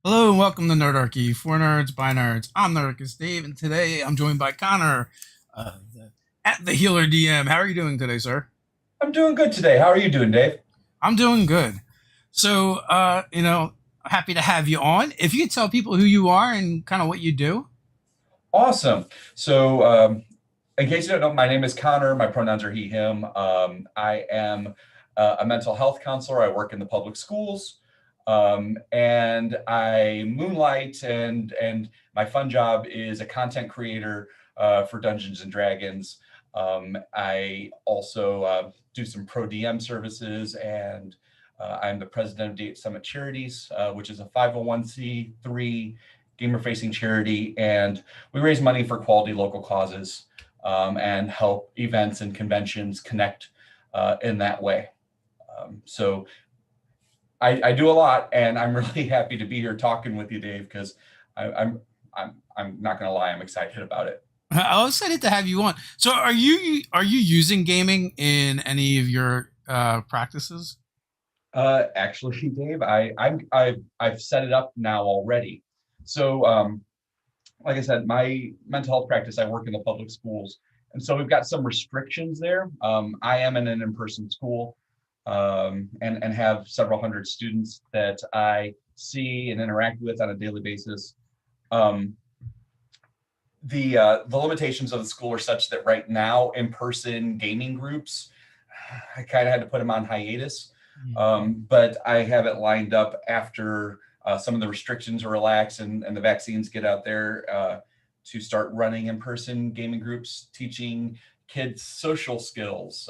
Hello and welcome to Nerdarchy, for nerds by nerds. I'm Nerdicus Dave, and today I'm joined by Connor, at the Healer DM. How are you doing today, sir? I'm doing good today. How are you doing, Dave? I'm doing good. So, happy to have you on. If you could tell people who you are and kind of what you do. Awesome. So, in case you don't know, my name is Connor. My pronouns are he, him. I am a mental health counselor. I work in the public schools, and I moonlight and my fun job is a content creator for Dungeons and Dragons. I also do some pro DM services, and I'm the president of Date Summit Charities, which is a 501c3 gamer facing charity, and we raise money for quality local causes and help events and conventions connect in that way. So I do a lot, and I'm really happy to be here talking with you, Dave, because I'm not going to lie, I'm excited about it. I was excited to have you on. So, are you using gaming in any of your practices? Actually, Dave, I've set it up now already. So, like I said, my mental health practice, I work in the public schools, and so we've got some restrictions there. I am in an in-person school, and have several hundred students that I see and interact with on a daily basis. Um, the limitations of the school are such that right now, in-person gaming groups, I kind of had to put them on hiatus. But I have it lined up after some of the restrictions are relaxed and the vaccines get out there to start running in-person gaming groups, teaching kids social skills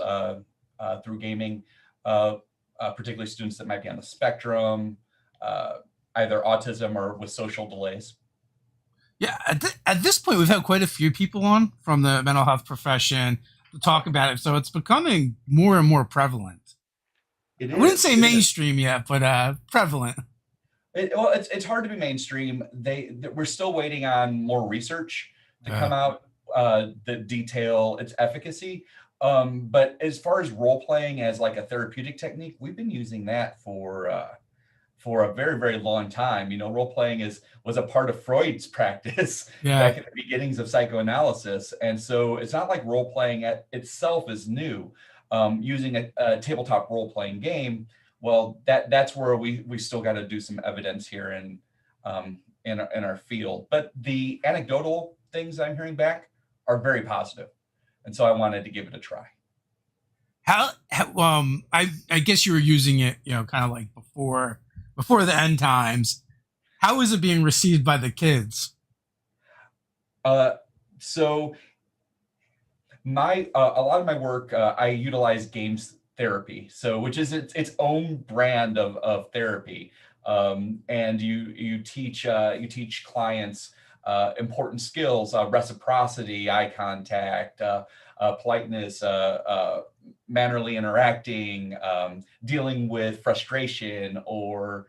through gaming, particularly students that might be on the spectrum, uh, either autism or with social delays. Yeah, at this point, we've had quite a few people on from the mental health profession to talk about it, so it's becoming more and more prevalent. It I wouldn't is. say It is. mainstream yet, but prevalent. Well, it's hard to be mainstream. We're still waiting on more research to Uh, come out that detail its efficacy. But as far as role playing as like a therapeutic technique, we've been using that for a very very long time. You know, role playing is was a part of Freud's practice yeah, back at the beginnings of psychoanalysis, and so it's not like role playing at itself is new. Using a tabletop role playing game, well, that's where we still got to do some evidence here in our field. But the anecdotal things I'm hearing back are very positive, and so I wanted to give it a try. I guess you were using it, kind of like before the end times. How is it being received by the kids? Uh, so my a lot of my work, I utilize games therapy, so which is its own brand of therapy. And you teach clients important skills: reciprocity, eye contact, politeness, mannerly interacting, dealing with frustration, or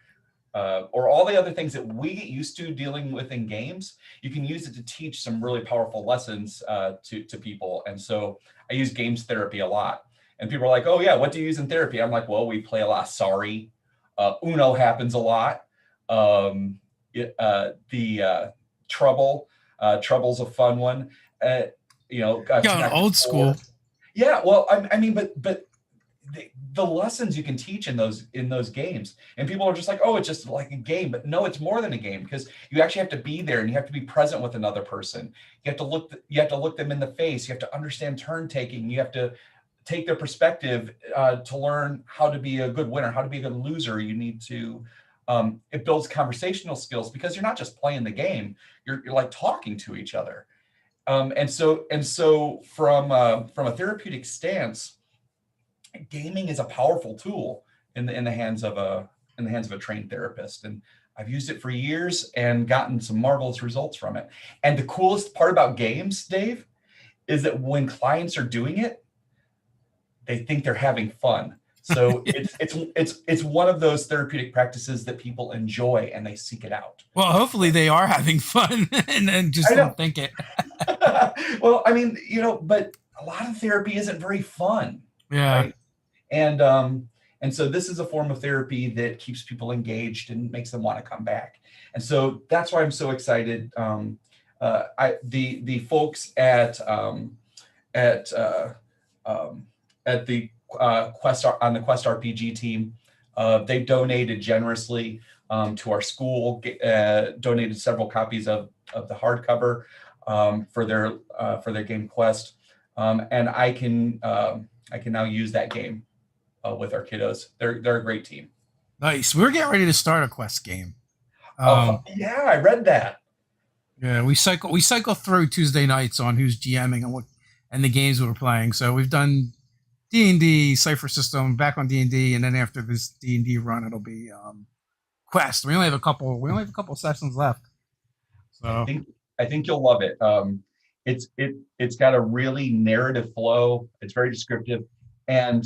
all the other things that we get used to dealing with in games. You can use it to teach some really powerful lessons to people. And so I use games therapy a lot. And people are like, "Oh yeah, what do you use in therapy?" I'm like, "Well, we play a lot of Sorry. Uno happens a lot. Um, the Trouble. Trouble's a fun one. Uh, Going Connect old Four. school. Yeah, well, I mean, but the lessons you can teach in those games, and people are just like, oh, it's just like a game. But no, it's more than a game, because you actually have to be there and you have to be present with another person. You have to look them in the face. You have to understand turn taking. You have to take their perspective to learn how to be a good winner, how to be a good loser. You need to it builds conversational skills, because you're not just playing the game, you're like talking to each other. And so from a therapeutic stance, gaming is a powerful tool in the hands of a trained therapist. And I've used it for years and gotten some marvelous results from it. And the coolest part about games, Dave, is that when clients are doing it, they think they're having fun. So it's one of those therapeutic practices that people enjoy and they seek it out. Well, hopefully they are having fun and just I don't know. think it. Well, I mean, but a lot of therapy isn't very fun, Yeah. right? And so this is a form of therapy that keeps people engaged and makes them want to come back. And so that's why I'm so excited. The folks at um, at the Quest on the Quest RPG team, they donated generously to our school. Donated several copies of the hardcover for their game Quest, and I can now use that game with our kiddos. They're a great team. Nice. We're getting ready to start a quest game. Oh Um, yeah, I read that. yeah, we cycle through Tuesday nights on who's GMing and what and the games we're playing. So we've done D&D Cipher System back on D&D, and then after this D&D run, it'll be Quest. We only have a couple sessions left. I So think I think you'll love it. It's got a really narrative flow. It's very descriptive, and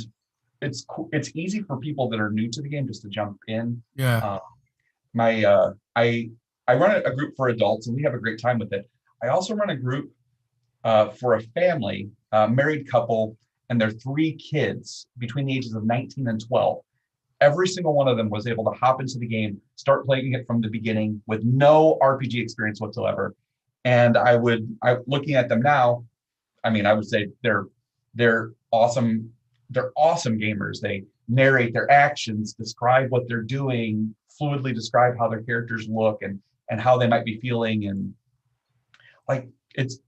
it's easy for people that are new to the game just to jump in. yeah. Uh, my I run a group for adults, and we have a great time with it. I also run a group for a family, married couple, and their three kids between the ages of 19 and 12. Every single one of them was able to hop into the game, start playing it from the beginning with no RPG experience whatsoever. And looking at them now, I mean, I would say they're awesome. They're awesome gamers. They narrate their actions, describe what they're doing, fluidly describe how their characters look and how they might be feeling. And like it's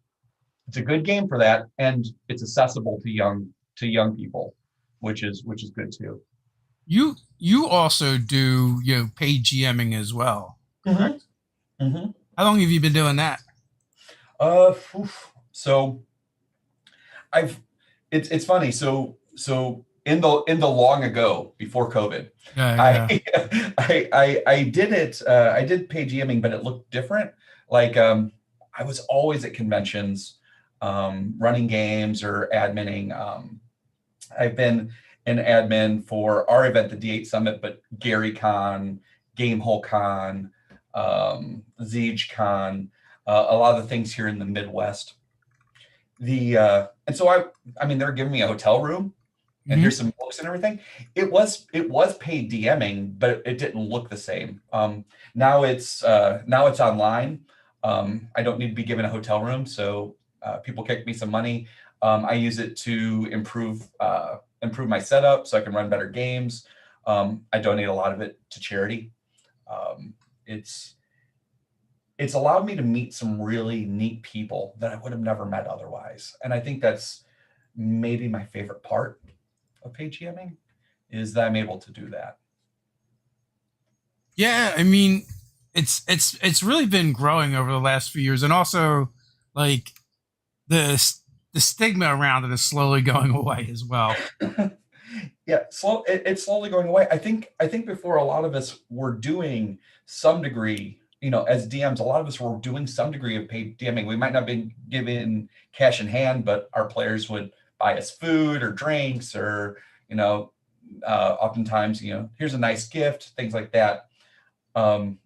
a good game for that, and it's accessible to young people, which is good too. You also do paid GMing as well, Mm-hmm. correct? Mm-hmm. How long have you been doing that? So I've it's funny. So in the long ago before COVID, Yeah, I yeah. I did it. I did pay GMing, but it looked different. Like I was always at conventions, running games or adminning. I've been an admin for our event, the D8 Summit, but Gary Con, Gamehole Con, Siege Con, a lot of the things here in the Midwest. And so I mean, they're giving me a hotel room and Hmm. here's some books and everything. It was paid DMing, but it didn't look the same. Now it's online. I don't need to be given a hotel room, so people kick me some money. I use it to improve my setup so I can run better games. I donate a lot of it to charity. Um, it's it's allowed me to meet some really neat people that I would have never met otherwise. And I think that's maybe my favorite part of paid GMing is that I'm able to do that. Yeah, I mean, it's really been growing over the last few years, and also like the the stigma around it is slowly going away as well. Yeah, it's slowly going away. I think before a lot of us were doing some degree, as DMs, a lot of us were doing some degree of paid DMing. We might not have been given cash in hand, but our players would buy us food or drinks or, oftentimes, here's a nice gift, things like that. Um,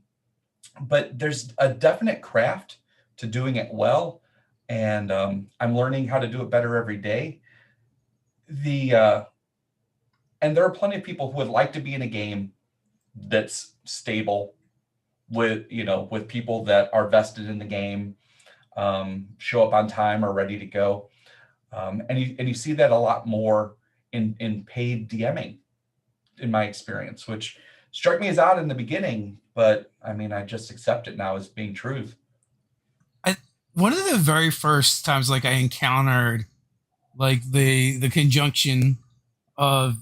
but there's a definite craft to doing it well, and I'm learning how to do it better every day. The And there are plenty of people who would like to be in a game that's stable with people that are vested in the game, show up on time or ready to go, and you see that a lot more in paid DMing, in my experience, which struck me as odd in the beginning, but I mean, I just accept it now as being truth. I, One of the very first times like I encountered like the conjunction of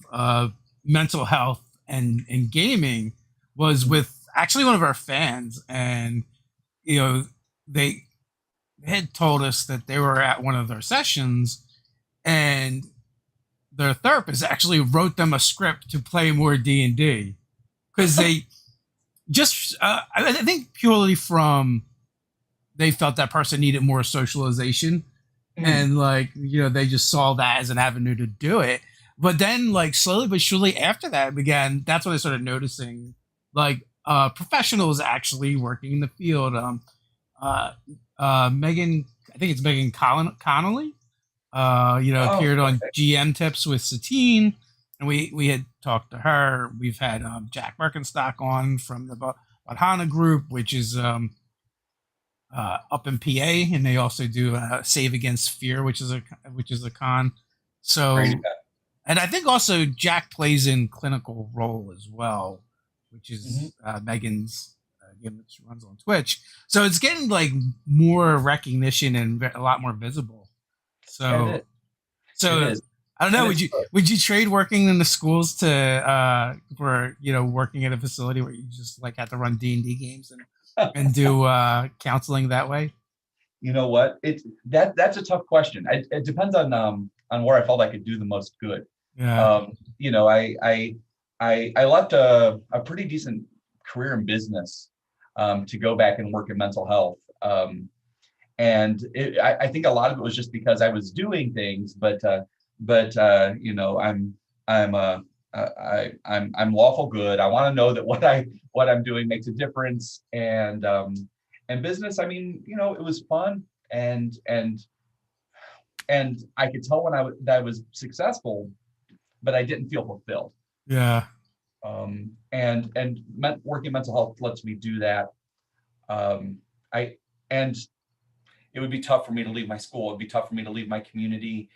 mental health and gaming was Mhm. with actually one of our fans, and you know they had told us that they were at one of their sessions, and their therapist actually wrote them a script to play more D&D because they just I think purely from they felt that person needed more socialization, Mm. and like they just saw that as an avenue to do it. But then like slowly but surely after that began, that's when I started noticing like professionals actually working in the field. Uh Megan, I think it's Megan Connolly, Oh, appeared on okay. GM tips with Satine, and we had talked to her. We've had Jack Birkenstock on from the Wadhana Group, which is up in PA, and they also do Save Against Fear, which is a con. Crazy. So, and I think also Jack plays in Clinical Role as well, which Hmm. is Megan's game that she runs on Twitch. So it's getting like more recognition and a lot more visible. Yeah, it is. So, It so is. I don't And know. it's good. Would you trade working in the schools to for working at a facility where you just like have to run D&D games and do counseling that way? You know what? That's a tough question. It depends on where I felt I could do the most good. Yeah. You know, I left a pretty decent career in business to go back and work in mental health. And I think a lot of it was just because I was doing things, but you know, I'm I'm lawful good. I want to know that what I'm doing makes a difference. And business, I mean, you know, it was fun, and and I could tell when that I was successful, but I didn't feel fulfilled. Yeah. And working mental health lets me do that. I and it would be tough for me to leave my school. It'd be tough for me to leave my community,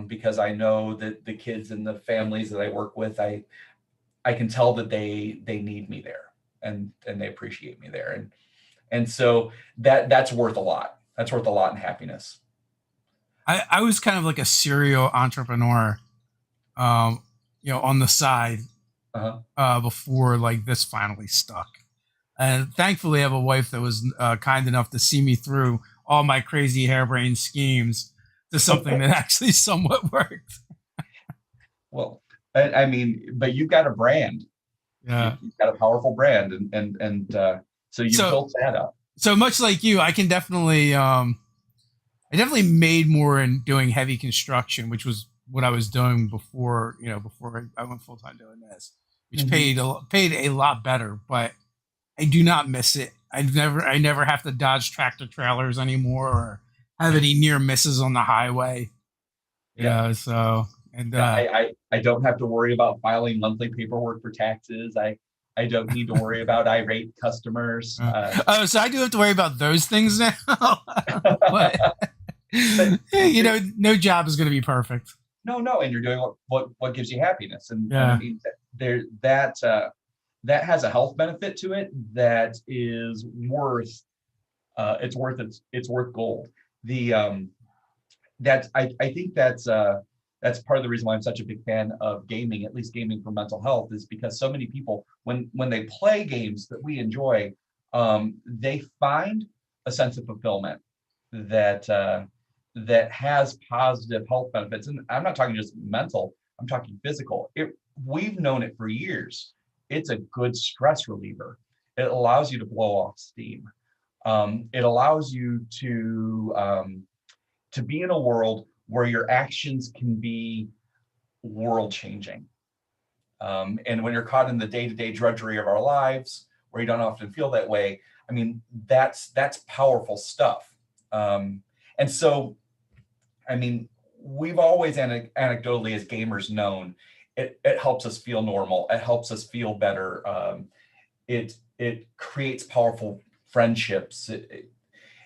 because I know that the kids and the families that I work with, I can tell that they need me there, and they appreciate me there, and so that's worth a lot. That's worth a lot in happiness. I was kind of like a serial entrepreneur, um, on the side Uh-huh. before like this finally stuck. And thankfully, I have a wife that was kind enough to see me through all my crazy harebrained schemes to something that actually somewhat worked. Well, I mean, but you've got a brand. Yeah. You've got a powerful brand, and so you've So built that up. so much like you, I can definitely I definitely made more in doing heavy construction, which was what I was doing before, before I went full time doing this, which Mhm. paid a lot better, but I do not miss it. I never have to dodge tractor trailers anymore or have any near misses on the highway. Yeah. So and Yeah, I don't have to worry about filing monthly paperwork for taxes. I don't need to worry about irate customers. oh, so I do have to worry about those things now. But But no job is going to be perfect. no, and you're doing what gives you happiness, and I Yeah. mean there that has a health benefit to it that is worth it's worth gold. The That's I think that's part of the reason why I'm such a big fan of gaming, at least gaming for mental health, is because so many people, when they play games that we enjoy, they find a sense of fulfillment that that has positive health benefits. And I'm not talking just mental, I'm talking physical. We've known it for years. It's a good stress reliever. It allows you to blow off steam. It allows you to be in a world where your actions can be world changing. And when you're caught in the day-to-day drudgery of our lives, where you don't often feel that way, I mean, that's powerful stuff. And so, I mean, we've always anecdotally as gamers known it helps us feel normal. It helps us feel better. It creates powerful friendships.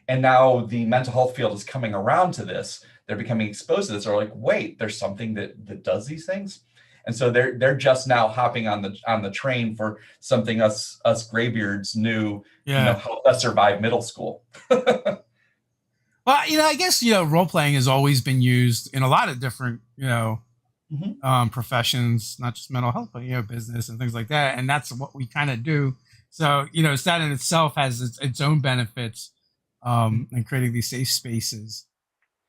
And now the mental health field is coming around to this. They're becoming exposed to this. They're like, wait, there's something that does these things. And so they're just now hopping on the train for something us graybeards knew, Yeah. helped us survive middle school. Well, I guess role playing has always been used in a lot of different Mhm. professions, not just mental health, but business and things like that, and that's what we kind of do. So that in itself has its own benefits, in creating these safe spaces.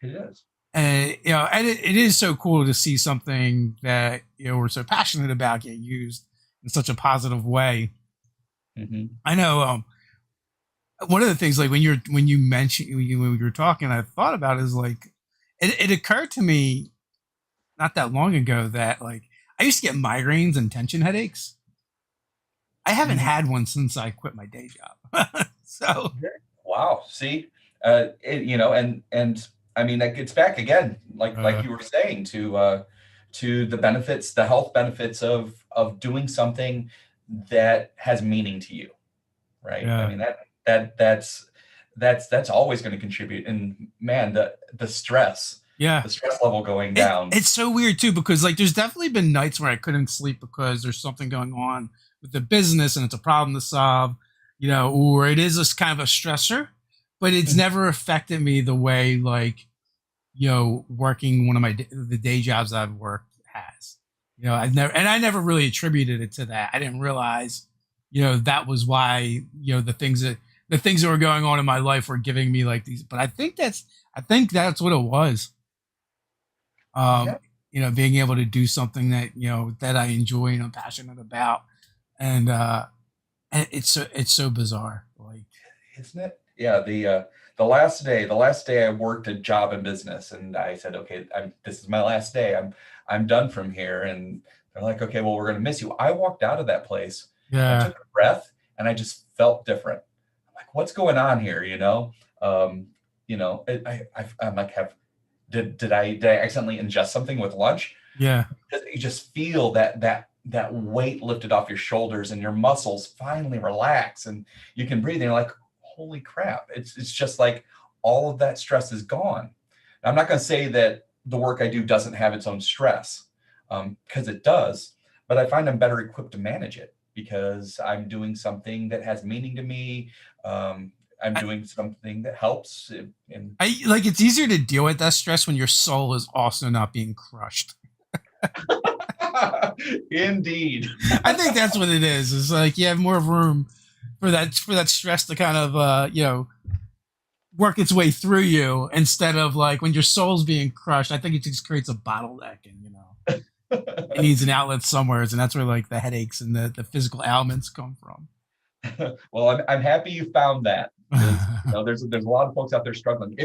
It is. And and it is so cool to see something that we're so passionate about get used in such a positive way. Mhm. I know one of the things like when you mentioned when we were talking, I thought about is like it occurred to me not that long ago that like I used to get migraines and tension headaches. I haven't Mhm. had one since I quit my day job. So Wow. See, and I mean that gets back again, like uh, you were saying, to the benefits, the health benefits of doing something that has meaning to you. right? I Yeah. mean, that's always going to contribute. And man, the stress, Yeah. the stress level going It down. it's so weird too because like there's definitely been nights where I couldn't sleep because there's something going on with the business and it's a problem to solve, or it is a kind of a stressor, but it's never affected me the way like working one of the day jobs I've worked has. I never really attributed it to that. I didn't realize, that was why the things that were going on in my life were giving me like these. But I think that's what it was. Um, Yeah, being able to do something that that I enjoy and I'm passionate about, and and it's so bizarre. Like, isn't it? Yeah, the last day I worked a job in business, and I said, okay, this is my last day. I'm done from here. And they're like, okay, well, we're gonna miss you. I walked out of that place. I yeah, took a breath, and I just felt different. I'm like, what's going on here? Um, I'm like, did I accidentally ingest something with lunch? yeah. Because you just feel that weight lifted off your shoulders, and your muscles finally relax, and you can breathe, and you're like, holy crap, it's just like all of that stress is gone. I'm not going to say that the work I do doesn't have its own stress, because it does, but I find I'm better equipped to manage it because I'm doing something that has meaning to me. I'm I, doing something that helps, and I like it's easier to deal with that stress when your soul is also not being crushed. indeed. I think that's what it is. It's like you have more room for that stress to kind of work its way through you instead of like when your soul's being crushed. I think it just creates a bottleneck, and it needs an outlet somewhere, and that's where like the headaches and the physical ailments come from. Well, I'm happy you found that, because there's a lot of folks out there struggling.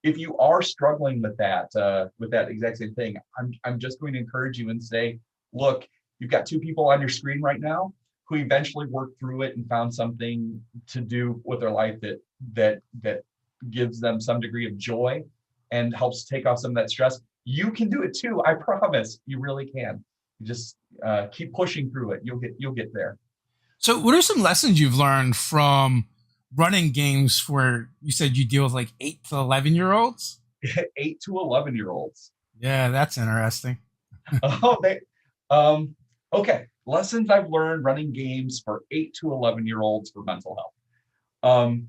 If you are struggling with that exact same thing, I'm just going to encourage you and say, look, you've got two people on your screen right now who eventually worked through it and found something to do with their life that gives them some degree of joy and helps take off some of that stress. You can do it too. I promise. You really can. You just keep pushing through it. You'll get there. So, what are some lessons you've learned from running games where you said you deal with like 8 to 11-year-olds? 8 to 11-year-olds. Yeah, that's interesting. Oh, okay. Lessons I've learned running games for 8 to 11-year-olds for mental health. Um,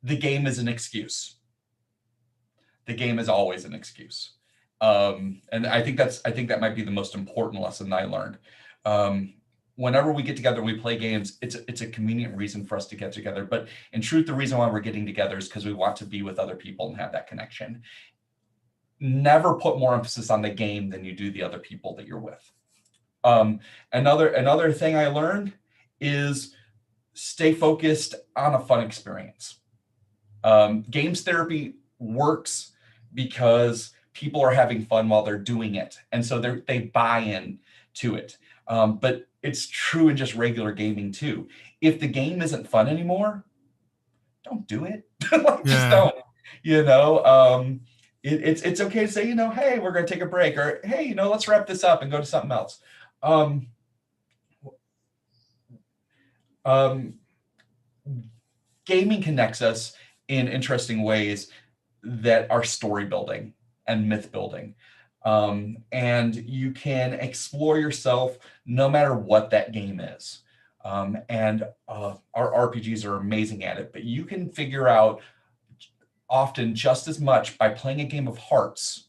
the game is an excuse. The game is always an excuse. And I think that might be the most important lesson I learned. Um, Whenever we get together and we play games, it's a convenient reason for us to get together. But in truth, the reason why we're getting together is because we want to be with other people and have that connection. Never put more emphasis on the game than you do the other people that you're with. Um, another thing I learned is stay focused on a fun experience. Games therapy works because people are having fun while they're doing it, and so they buy in to it. But it's true in just regular gaming too. If the game isn't fun anymore, don't do it. Like, just Yeah. don't. You know, um, it's okay to say, hey, we're going to take a break, or hey, let's wrap this up and go to something else. Um, um, Gaming connects us in interesting ways that are story building and myth building. And you can explore yourself no matter what that game is. And our RPGs are amazing at it, but you can figure out often just as much by playing a game of hearts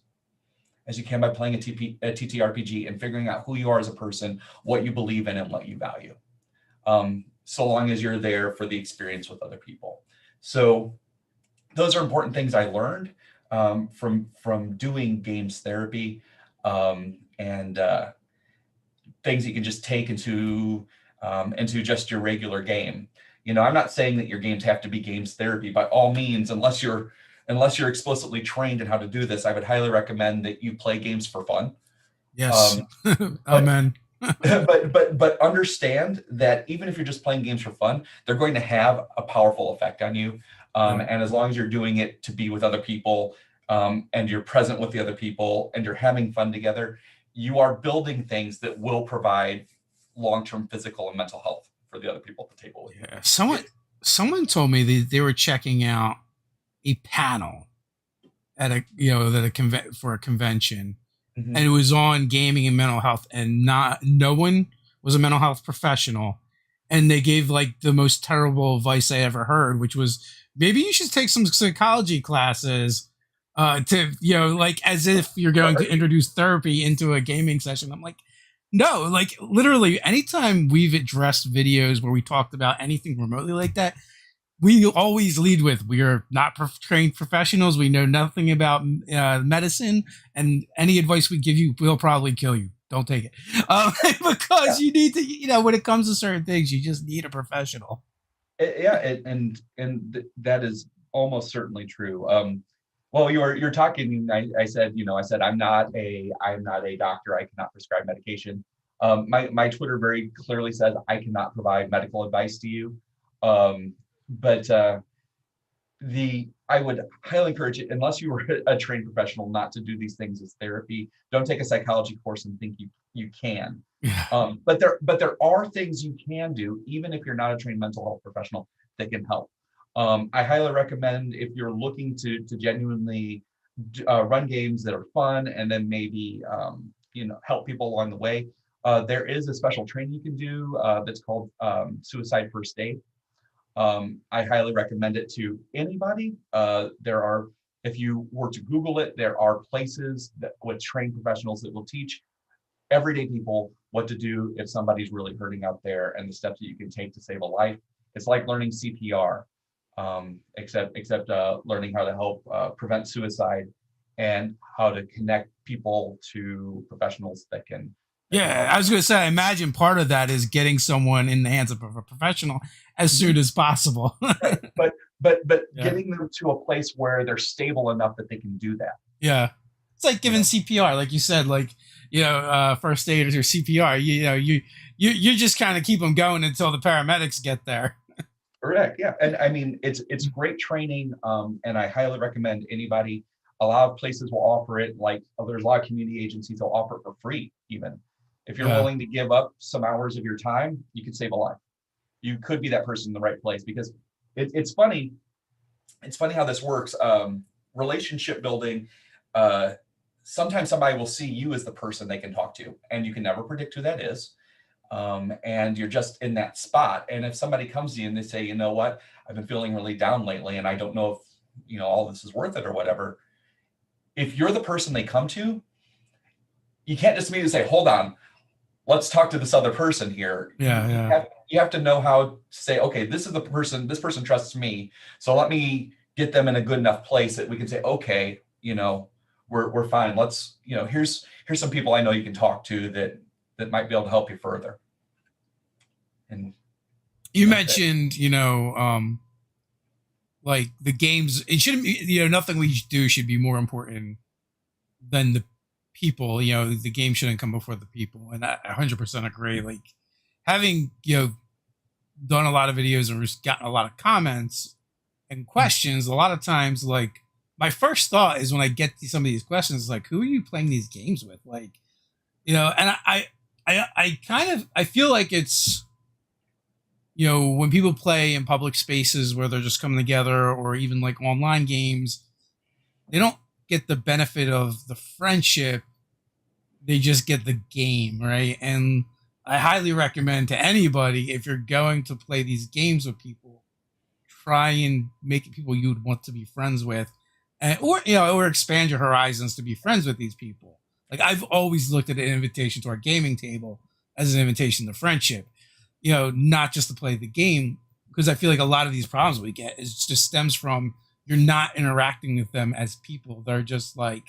as you can by playing a TTRPG and figuring out who you are as a person, what you believe in, and what you value. So long as you're there for the experience with other people. So those are important things I learned from doing games therapy, and things you can just take into just your regular game. I'm not saying that your games have to be games therapy by all means, unless you're explicitly trained in how to do this. I would highly recommend that you play games for fun. Yes. Um, but Amen. but understand that even if you're just playing games for fun, they're going to have a powerful effect on you. Yeah. And as long as you're doing it to be with other people, and you're present with the other people, and you're having fun together, you are building things that will provide long-term physical and mental health for the other people at the table with you. Yeah. Someone told me they were checking out a panel at a for a convention, and Mhm. it was on gaming and mental health, and not no one was a mental health professional, and they gave like the most terrible advice I ever heard, which was maybe you should take some psychology classes, to like as if you're going to introduce therapy into a gaming session. I'm like, no, like literally anytime we've addressed videos where we talked about anything remotely like that, we always lead with we are not trained professionals. We know nothing about medicine, and any advice we give you will probably kill you. Don't take it, Yeah. because you need to. When it comes to certain things, you just need a professional. Yeah, that is almost certainly true. Well, you're talking. I said, I said I'm not a doctor. I cannot prescribe medication. My Twitter very clearly says I cannot provide medical advice to you. But I would highly encourage it, unless you were a trained professional, not to do these things as therapy. Don't take a psychology course and think you can. Yeah, But there are things you can do, even if you're not a trained mental health professional, that can help. I highly recommend, if you're looking to genuinely run games that are fun, and then maybe help people along the way. There is a special training you can do that's called Suicide First Aid. I highly recommend it to anybody. If you were to Google it, there are places with trained professionals that will teach everyday people what to do if somebody's really hurting out there, and the steps that you can take to save a life. It's like learning CPR, except learning how to help prevent suicide, and how to connect people to professionals that can yeah. help. I was going to say, I imagine part of that is getting someone in the hands of a professional as soon Mhm. as possible. Right, but Yeah, getting them to a place where they're stable enough that they can do that. yeah. It's like You giving know, CPR, like you said, like first aiders or CPR. You just kind of keep them going until the paramedics get there. correct. Yeah, and I mean it's great training, and I highly recommend anybody. A lot of places will offer it. Like, there's a lot of community agencies that will offer it for free. Even if you're Yeah, willing to give up some hours of your time, you can save a life. You could be that person in the right place, because it's funny. It's funny how this works. Relationship building. Uh, Sometimes somebody will see you as the person they can talk to, and you can never predict who that is. And you're just in that spot. And if somebody comes to you and they say, you know what, I've been feeling really down lately, and I don't know if all this is worth it or whatever. If you're the person they come to, you can't just immediately say, hold on, let's talk to this other person here. yeah, You yeah. have to know how to say, okay, this is the person. This person trusts me, so let me get them in a good enough place that we can say, okay, we're fine. Let's here's some people I know you can talk to that might be able to help you further. And You that mentioned, like the games. It shouldn't be, nothing we do should be more important than the people. The game shouldn't come before the people, and I 100% agree. Like having done a lot of videos and just gotten a lot of comments and questions. A lot of times, like my first thought is when I get to some of these questions, like, who are you playing these games with? Like, and I kind of I feel like it's when people play in public spaces where they're just coming together, or even like online games, they don't get the benefit of the friendship. They just get the game, right? And I highly recommend to anybody, if you're going to play these games with people, try and make it people you would want to be friends with, and or expand your horizons to be friends with these people. Like I've always looked at an invitation to our gaming table as an invitation to friendship, not just to play the game, because I feel like a lot of these problems we get is just stems from you're not interacting with them as people. They're just like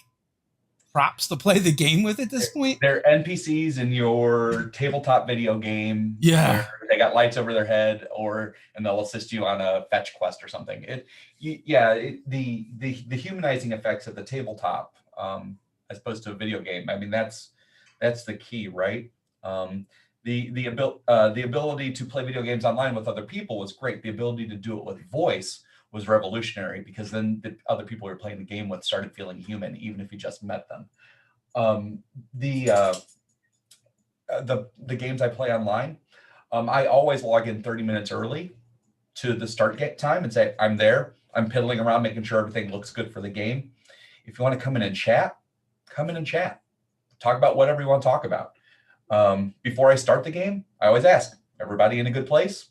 props to play the game with at this point. they're NPCs in your tabletop video game, where Yeah, they got lights over their head, and they'll assist you on a fetch quest or something. Yeah, the humanizing effects of the tabletop, as opposed to a video game. I mean, that's the key, right? Um, the ability to play video games online with other people was great. The ability to do it with voice was revolutionary, because then the other people you're playing the game with started feeling human, even if you just met them. Um, the games I play online, I always log in 30 minutes early to the start get time and say, I'm there. I'm piddling around, making sure everything looks good for the game. If you want to come in and chat, come in and chat. Talk about whatever you want to talk about. Before I start the game, I always ask, everybody in a good place?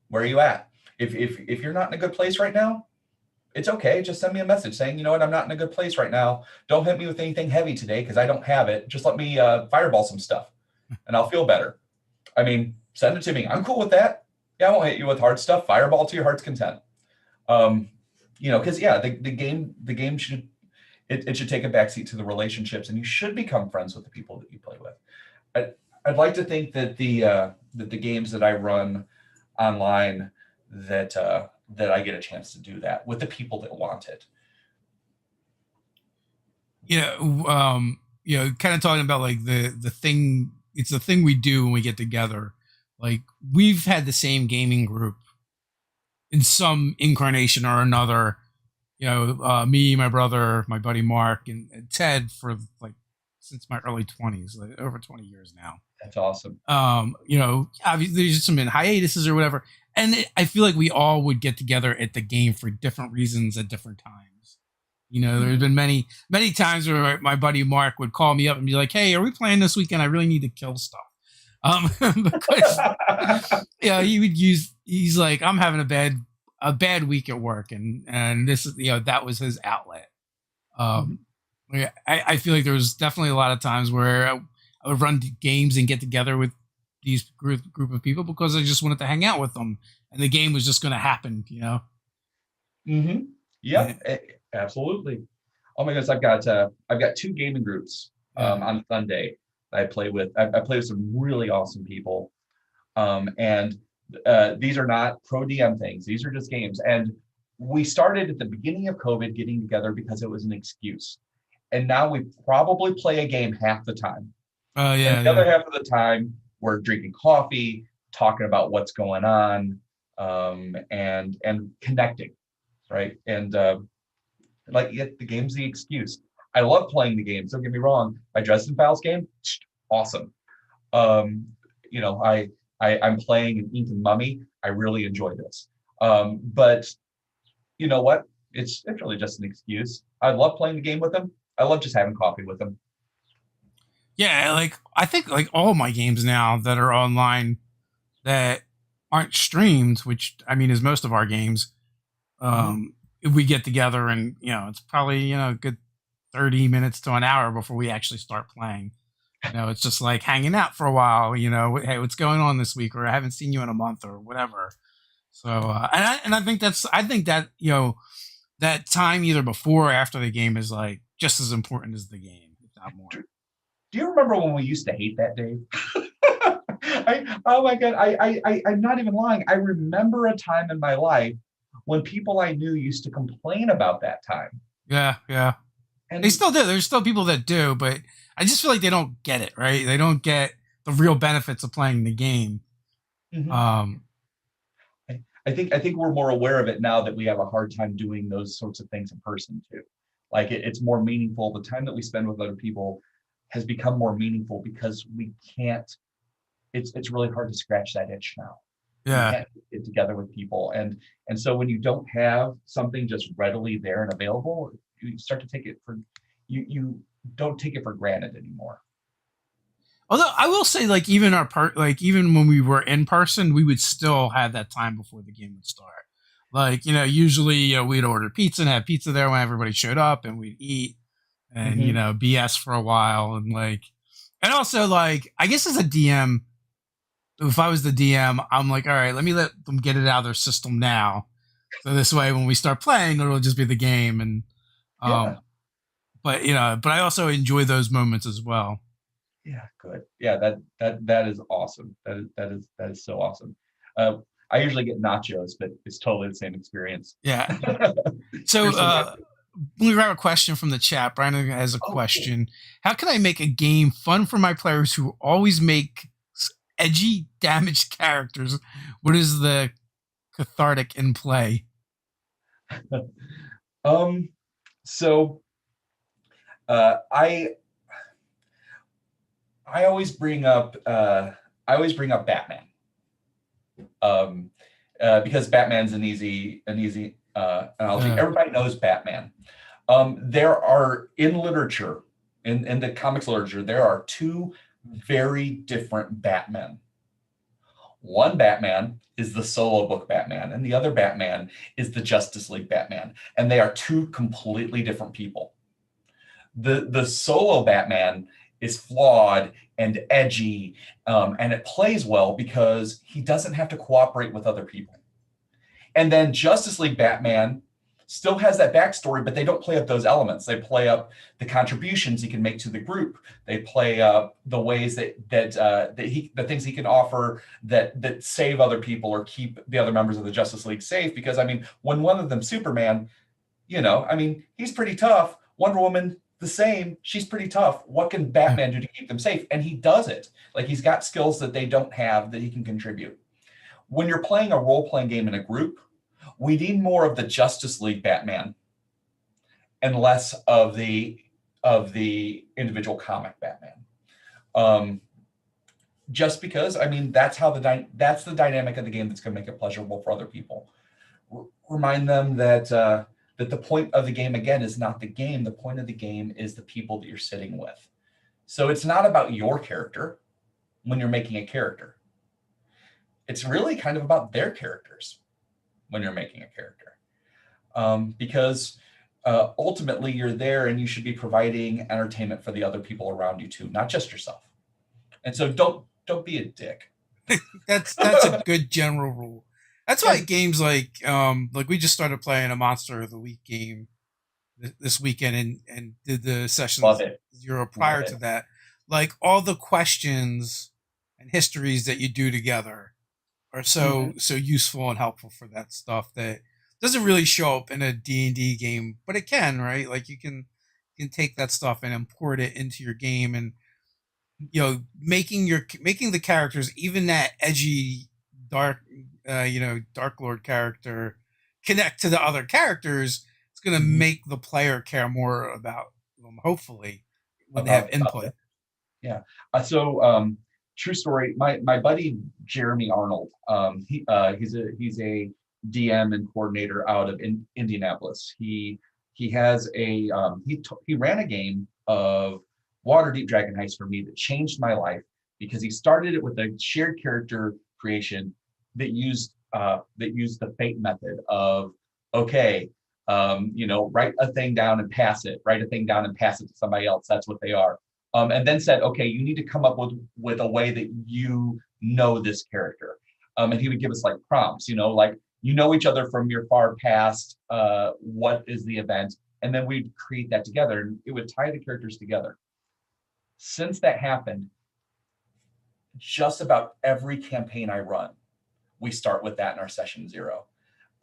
Where are you at? If you're not in a good place right now, it's okay. Just send me a message saying, you know what, I'm not in a good place right now. Don't hit me with anything heavy today because I don't have it. Just let me fireball some stuff and I'll feel better. I mean, send it to me. I'm cool with that. Yeah, I won't hit you with hard stuff. Fireball to your heart's content. Because the game should it should take a backseat to the relationships, and you should become friends with the people that you play with. I'd like to think that the games that I run online that I get a chance to do that with the people that want it. Yeah, kind of talking about like the thing. It's the thing we do when we get together. Like we've had the same gaming group in some incarnation or another. Me, my brother, my buddy Mark, and Ted for like since my early 20s, like over 20 years now. That's awesome. Obviously there's some in hiatuses or whatever, and I feel like we all would get together at the game for different reasons at different times. There's been many times where my buddy Mark would call me up and be like, "Hey, are we playing this weekend? I really need to kill stuff." Because he would use. He's like, "I'm having a bad week at work," and this is that was his outlet. I feel like there was definitely a lot of times where I would run games and get together with these group of people because I just wanted to hang out with them, and the game was just going to happen. Mm-hmm. Yep, absolutely. Oh my goodness, I've got two gaming groups on Sunday that I play with. I play with some really awesome people, and these are not pro DM things. These are just games. And we started at the beginning of COVID getting together because it was an excuse. And now we probably play a game half the time. And the other half of the time, we're drinking coffee, talking about what's going on, and connecting, right? And the game's the excuse. I love playing the games. Don't get me wrong. My Dresden Files game, awesome. I'm playing an Ink and Mummy. I really enjoy this. But you know what? It's really just an excuse. I love playing the game with them. I love just having coffee with them. Yeah, like I think like all my games now that are online that aren't streamed, which I mean is most of our games. If we get together and it's probably a good 30 minutes to an hour before we actually start playing. It's just like hanging out for a while. Hey, what's going on this week? Or I haven't seen you in a month or whatever. So I think that that time either before or after the game is like just as important as the game, if not more. Do you remember when we used to hate that day? Oh my God, I'm not even lying. I remember a time in my life when people I knew used to complain about that time. Yeah. And they still do. There's still people that do, but I just feel like they don't get it, right? They don't get the real benefits of playing the game. Mm-hmm. I think we're more aware of it now that we have a hard time doing those sorts of things in person too. Like it's more meaningful. The time that we spend with other people has become more meaningful because we can't. It's really hard to scratch that itch now. Yeah. You can't get together with people, and so when you don't have something just readily there and available, you start to take it for you don't take it for granted anymore. Although I will say, like even even when we were in person, we would still have that time before the game would start. Like usually we'd order pizza and have pizza there when everybody showed up, and we'd eat and BS for a while, and also like I guess as a DM, if I was the DM, I'm like, all right, let me let them get it out of their system now, so this way when we start playing, it'll just be the game, and but I also enjoy those moments as well. Yeah, good. Yeah, that is awesome. That is so awesome. I usually get nachos, but it's totally the same experience. Yeah. So we have a question from the chat. Brian has a question. Cool. How can I make a game fun for my players who always make edgy, damaged characters? What is the cathartic in play? So I always bring up Batman. um, because Batman's an easy analogy. Uh, Everybody knows Batman. There are in literature, in the comics literature, there are two very different Batmen. One Batman is the solo book Batman, and the other Batman is the Justice League Batman, and they are two completely different people. The solo Batman is flawed and edgy, and it plays well because he doesn't have to cooperate with other people. And then Justice League Batman still has that backstory, but they don't play up those elements. They play up the contributions he can make to the group. They play up the ways the things he can offer that save other people or keep the other members of the Justice League safe. Because I mean, when one of them, Superman, I mean, he's pretty tough. Wonder Woman, the same. She's pretty tough. What can yeah. Batman do to keep them safe? And he does it. Like he's got skills that they don't have that he can contribute. When you're playing a role-playing game in a group, we need more of the Justice League Batman and less of the individual comic Batman. Just because, I mean, that's the dynamic of the game that's going to make it pleasurable for other people. Remind them that that the point of the game again is not the game. The point of the game is the people that you're sitting with. So it's not about your character when you're making a character. It's really kind of about their characters when you're making a character, because ultimately you're there and you should be providing entertainment for the other people around you too, not just yourself. And so don't be a dick. That's a good general rule. That's why games like we just started playing a Monster of the Week game this weekend and did the Love sessions it. 0 Love prior to it. that. Like all the questions and histories that you do together are Mhm. so useful and helpful for that stuff that doesn't really show up in a D&D game, but it can, right? Like you can take that stuff and import it into your game, and making the characters, even that edgy dark dark lord character, connect to the other characters. It's going to Mhm. make the player care more about them, hopefully, when they have About input. it. Yeah. So true story. My buddy Jeremy Arnold. He's a DM and coordinator out of Indianapolis. He has he ran a game of Waterdeep Dragon Heist for me that changed my life because he started it with a shared character creation that used the fate method of okay. Write a thing down and pass it. Write a thing down and pass it to somebody else. That's what they are. And then said, okay, you need to come up with a way that you know this character. And he would give us like prompts, like you know each other from your far past. What is the event? And then we'd create that together, and it would tie the characters together. Since that happened, just about every campaign I run, we start with that in our session 0.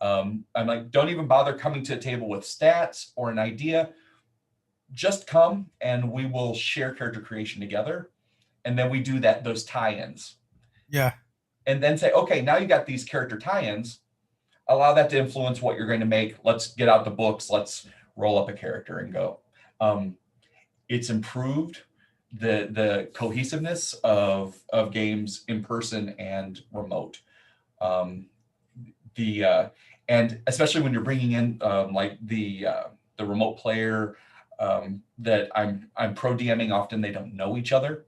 I'm like, don't even bother coming to a table with stats or an idea. Just come and we will share character creation together, and then we do those tie-ins, Yeah. and then say, okay, now you got these character tie-ins, allow that to influence what you're going to make. Let's get out the books, let's roll up a character and go. It's improved the cohesiveness of games in person and remote. Um, the uh, and especially when you're bringing in like the remote player, that I'm pro DMing. Often they don't know each other.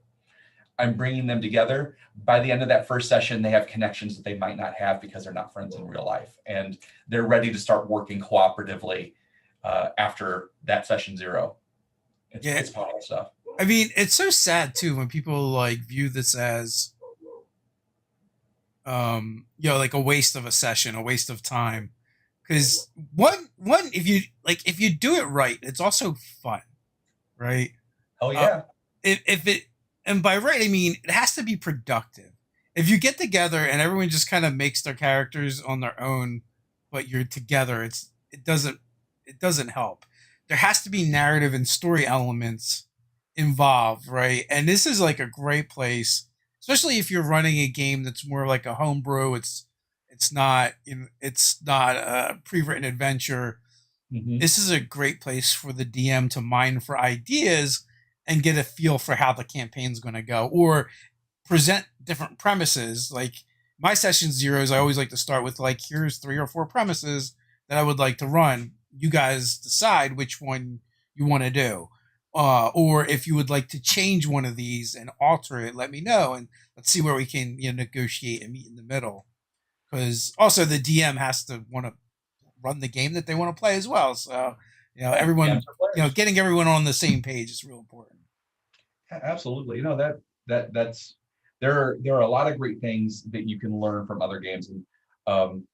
I'm bringing them together. By the end of that first session, they have connections that they might not have because they're not friends in real life, and they're ready to start working cooperatively after that session 0. It's Yeah. it's powerful stuff. I mean, it's so sad too when people like view this as like a waste of a session, a waste of time. Because one if you do it right, it's also fun, right? Oh Uh, yeah. if it and by right I mean it has to be productive. If you get together and everyone just kind of makes their characters on their own, but you're together, it doesn't help. There has to be narrative and story elements involved, right? And this is like a great place, especially if you're running a game that's more like a homebrew. It's not a pre-written adventure. Hmm. This is a great place for the DM to mine for ideas and get a feel for how the campaign's going to go, or present different premises. Like my session zeros, I always like to start with like, here's 3 or 4 premises that I would like to run. You guys decide which one you want to do. Or if you would like to change one of these and alter it, let me know, and let's see where we can negotiate and meet in the middle. Because also the DM has to want to run the game that they want to play as well. So Yeah, everyone, DMs are players. getting everyone on the same page is real important. Absolutely. That's there are a lot of great things that you can learn from other games, and um,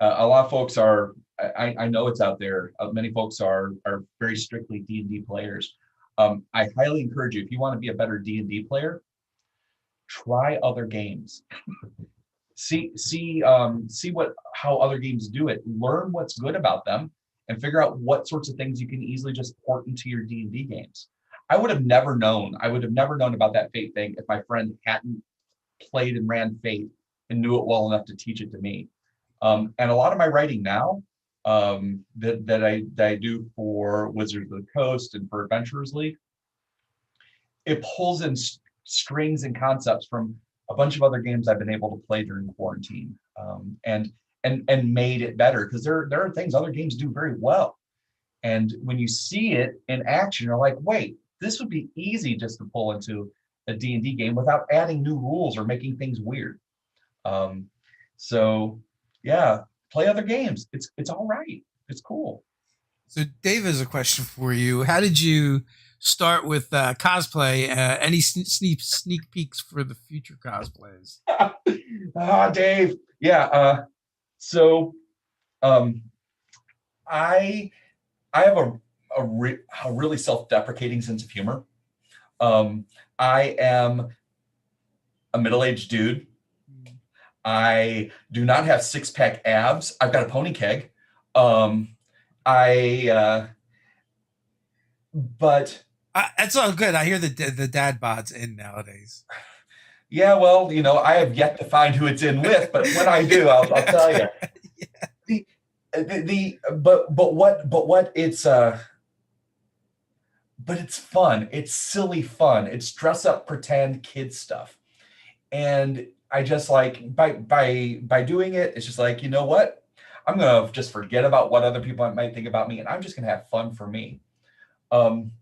a lot of folks are. I know it's out there. Many folks are very strictly D&D players. I highly encourage you, if you want to be a better D&D player, try other games. See what how other games do it. Learn what's good about them, and figure out what sorts of things you can easily just port into your D&D games. I would have never known. I would have never known about that Fate thing if my friend hadn't played and ran Fate and knew it well enough to teach it to me. And a lot of my writing now, that I do for Wizards of the Coast and for Adventurers League, it pulls in strings and concepts from a bunch of other games I've been able to play during quarantine, and made it better, because there are things other games do very well. And when you see it in action, you're like, wait, this would be easy just to pull into a D&D game without adding new rules or making things weird. Um, so yeah, play other games. It's all right. It's cool. So Dave has a question for you. How did you start with cosplay? Any sneak peeks for the future cosplays? Dave. Yeah. So um, I I have a really self-deprecating sense of humor. Um, I am a middle-aged dude. I do not have six-pack abs. I've got a pony keg. Um, I but That's all good. I hear the dad bods in nowadays. yeah, well, I have yet to find who it's in with, but when I do, I'll tell you. The, but what it's fun. It's silly fun. It's dress up, pretend kid stuff. And I just like, by doing it, it's just like, you know what? I'm gonna just forget about what other people might think about me, and I'm just gonna have fun for me. Um,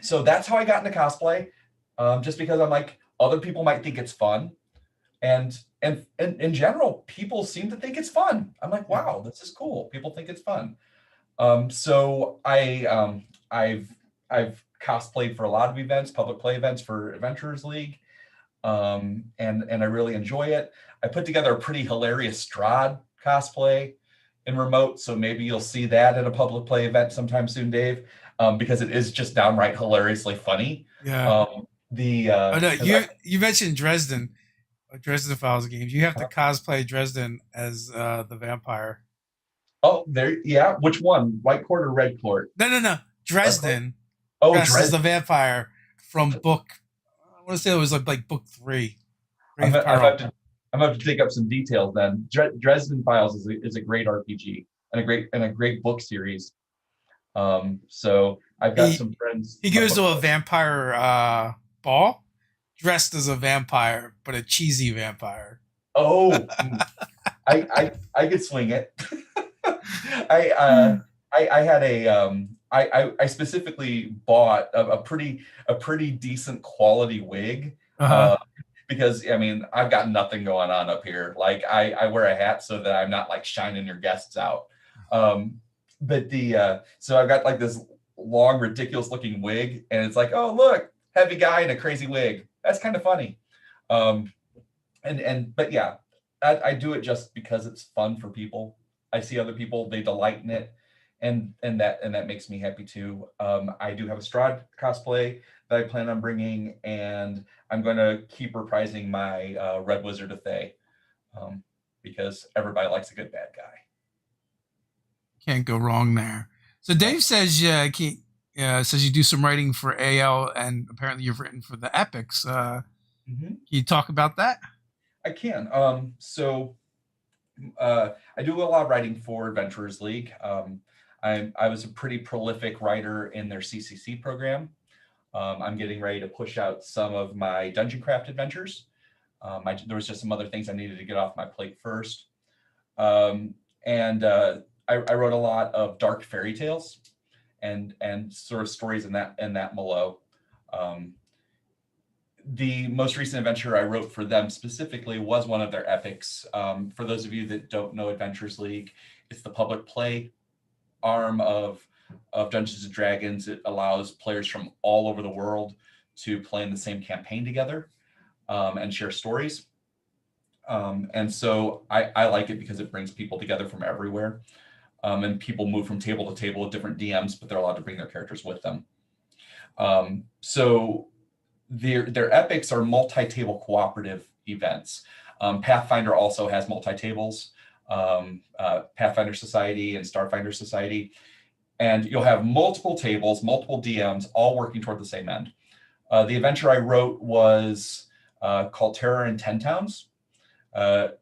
so that's how I got into cosplay. Just because I'm like, other people might think it's fun, and in general, people seem to think it's fun. I'm like, Yeah. wow, this is cool. People think it's fun. So I've cosplayed for a lot of events, public play events for Adventurers League, and I really enjoy it. I put together a pretty hilarious Strahd cosplay in remote, so maybe you'll see that at a public play event sometime soon, Dave, because it is just downright hilariously funny. Yeah. The Oh no, because you mentioned Dresden, Dresden Files games. You have to cosplay Dresden as the vampire. oh, there, yeah, which one, white court or red court? No. Red court. Dresden Oh, dressed as Dresden. the vampire from book. I want to say it was like book 3, I'm, Grave I'm Peril. about to I'm about to take up some details then. Dresden Files is a great RPG and a great book series. So I've got He some friends. he My goes book to a club. vampire ball, dressed as a vampire, but a cheesy vampire. Oh, I could swing it. I I had I specifically bought a pretty decent quality wig, Uh huh. uh, because I mean I've got nothing going on up here. Like I wear a hat so that I'm not like shining your guests out. Um, but the so I've got like this long ridiculous looking wig, and it's like, oh look, heavy guy in a crazy wig. That's kind of funny. Um, and but yeah, I do it just because it's fun for people. I see other people, they delight in it, and that makes me happy too. I do have a Strahd cosplay that I plan on bringing, and I'm going to keep reprising my Red Wizard of Thay, um, because everybody likes a good bad guy. Can't go wrong there. So No. Dave says, says you do some writing for AL, and apparently you've written for the epics. Mhm. Can you talk about that? I can. I do a lot of writing for Adventurers League. I was a pretty prolific writer in their CCC program. I'm getting ready to push out some of my Dungeoncraft adventures. There was just some other things I needed to get off my plate first. I wrote a lot of dark fairy tales and sort of stories in that milieu. The most recent adventure I wrote for them specifically was one of their epics. For those of you that don't know Adventures League, it's the public play arm of Dungeons and Dragons. It allows players from all over the world to play in the same campaign together and share stories. And so I like it because it brings people together from everywhere. And people move from table to table with different DMs, but they're allowed to bring their characters with them. So their epics are multi-table cooperative events. Pathfinder also has multi-tables, Pathfinder Society and Starfinder Society. And you'll have multiple tables, multiple DMs, all working toward the same end. The adventure I wrote was called Terror in 10 Towns,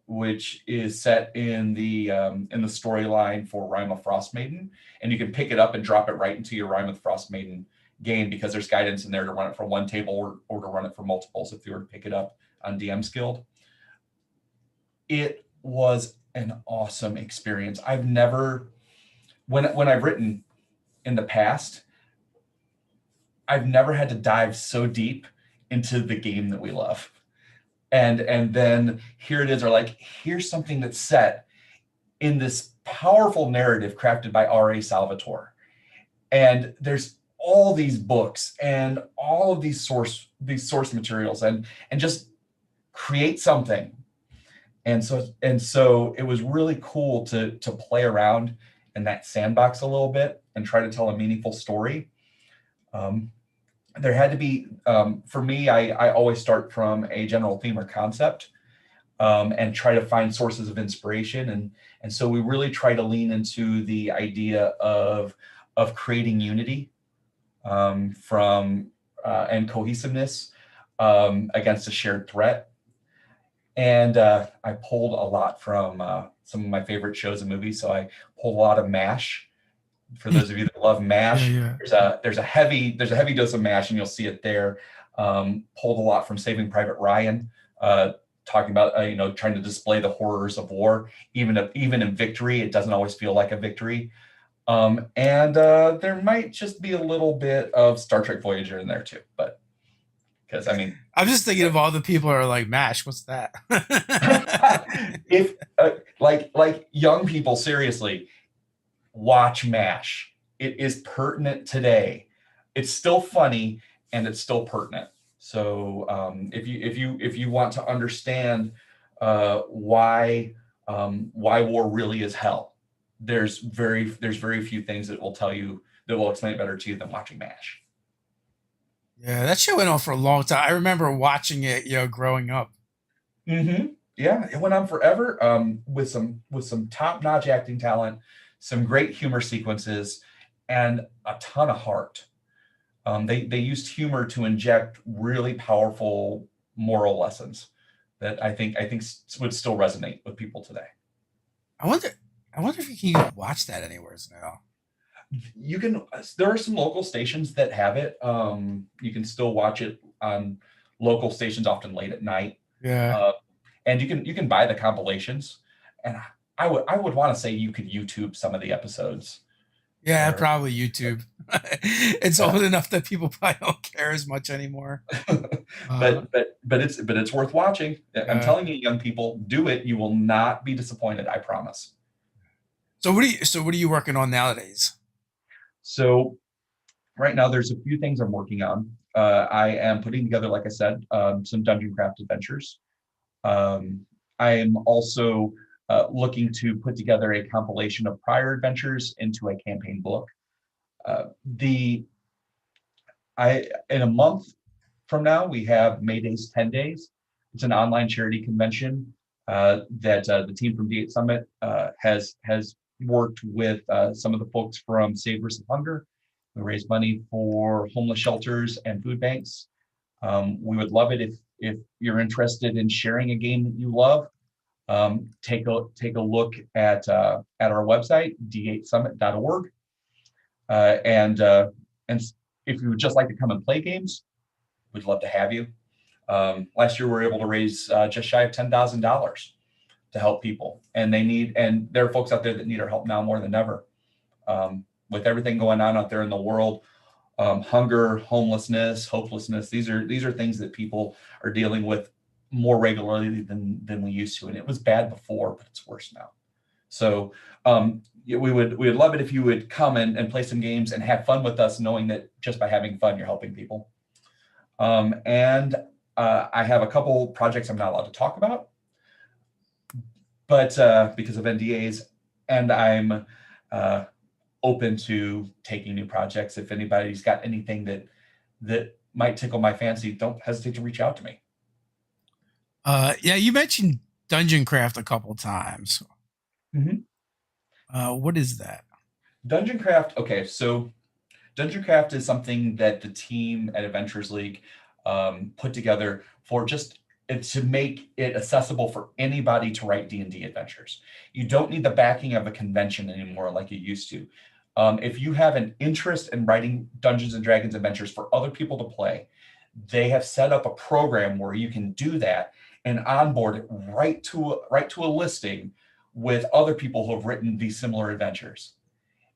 which is set in the storyline for Rime of Frostmaiden. And you can pick it up and drop it right into your Rime of Frostmaiden game because there's guidance in there to run it from one table or to run it for multiples if you were to pick it up on DM's Guild. It was an awesome experience. I've never, when I've written in the past, I've never had to dive so deep into the game that we love. And then here it is, or like, here's something that's set in this powerful narrative crafted by R.A. Salvatore. And there's all these books and all of these source materials and just create something. And so it was really cool to play around in that sandbox a little bit and try to tell a meaningful story. There had to be, for me, I always start from a general theme or concept and try to find sources of inspiration. And so we really try to lean into the idea of creating unity and cohesiveness against a shared threat. And I pulled a lot from some of my favorite shows and movies. So I pulled a lot of MASH. For those of you that love MASH, there's a heavy dose of MASH, and you'll see it there. Pulled a lot from Saving Private Ryan, talking about trying to display the horrors of war. Even in victory, it doesn't always feel like a victory. And there might just be a little bit of Star Trek Voyager in there too, but because I'm just thinking of all the people who are like, MASH, what's that? if like young people, seriously, watch MASH. It is pertinent today. It's still funny and it's still pertinent. So if you want to understand why war really is hell, there's very few things that will tell you, that will explain it better to you than watching MASH. Yeah, that show went on for a long time. I remember watching it, growing up. Mm-hmm. Yeah, it went on forever with some top-notch acting talent, some great humor sequences, and a ton of heart. They used humor to inject really powerful moral lessons that I think would still resonate with people today. I wonder if you can watch that anywhere now. You can. There are some local stations that have it. You can still watch it on local stations, often late at night. Yeah. And you can buy the compilations. And I would want to say you could YouTube some of the episodes. Yeah, probably YouTube. It's old enough that people probably don't care as much anymore. but it's worth watching. I'm telling you, young people, do it. You will not be disappointed. I promise. So what are you working on nowadays? So right now, there's a few things I'm working on. I am putting together, like I said, some Dungeoncraft adventures. I am also looking to put together a compilation of prior adventures into a campaign book. In a month from now, we have Mayday's 10 Days. It's an online charity convention that the team from D8 Summit has worked with some of the folks from Save vs. Hunger. We raise money for homeless shelters and food banks. We would love it if you're interested in sharing a game that you love. Take a look at our website, d8summit.org. And if you would just like to come and play games, we'd love to have you. Last year, we were able to raise just shy of $10,000 to help people, and there are folks out there that need our help now more than ever. With everything going on out there in the world, hunger, homelessness, hopelessness, these are things that people are dealing with more regularly than we used to, and it was bad before, but it's worse now. So we would love it if you would come and play some games and have fun with us, knowing that just by having fun, you're helping people. And I have a couple projects I'm not allowed to talk about, but because of NDAs, and I'm open to taking new projects. If anybody's got anything that might tickle my fancy, don't hesitate to reach out to me. Yeah, you mentioned Dungeoncraft a couple times. Mm-hmm. What is that? Dungeoncraft. Okay, so Dungeoncraft is something that the team at Adventures League put together for just to make it accessible for anybody to write D&D adventures. You don't need the backing of a convention anymore like you used to. If you have an interest in writing Dungeons and Dragons adventures for other people to play, they have set up a program where you can do that and onboard it right to a listing with other people who have written these similar adventures.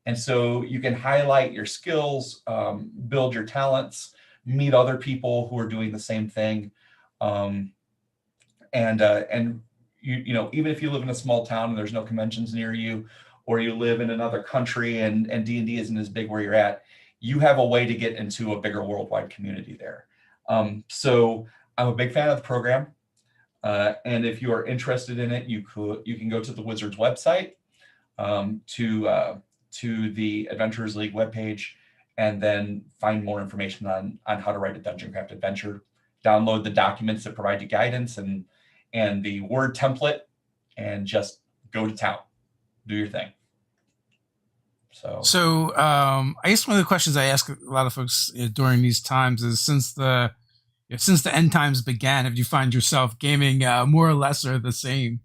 And so you can highlight your skills, build your talents, meet other people who are doing the same thing. And you know, even if you live in a small town and there's no conventions near you, or you live in another country and D&D isn't as big where you're at, you have a way to get into a bigger worldwide community there. So I'm a big fan of the program. And if you are interested in it, you can go to the Wizards website, to the Adventurers League webpage, and then find more information on how to write a Dungeoncraft adventure. Download the documents that provide you guidance and the word template, and just go to town, do your thing. So I guess one of the questions I ask a lot of folks during these times is, since the end times began, have you find yourself gaming more or less or the same?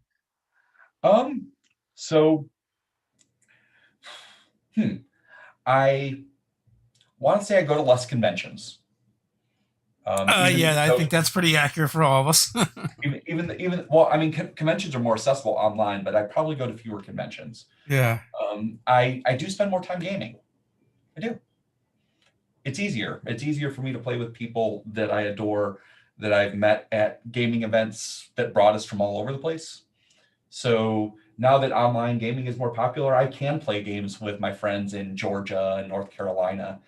So I want to say I go to less conventions. Yeah, I think that's pretty accurate for all of us. Well, I mean, conventions are more accessible online, but I probably go to fewer conventions. Yeah. I do spend more time gaming. I do. It's easier. It's easier for me to play with people that I adore, that I've met at gaming events that brought us from all over the place. So now that online gaming is more popular, I can play games with my friends in Georgia and North Carolina,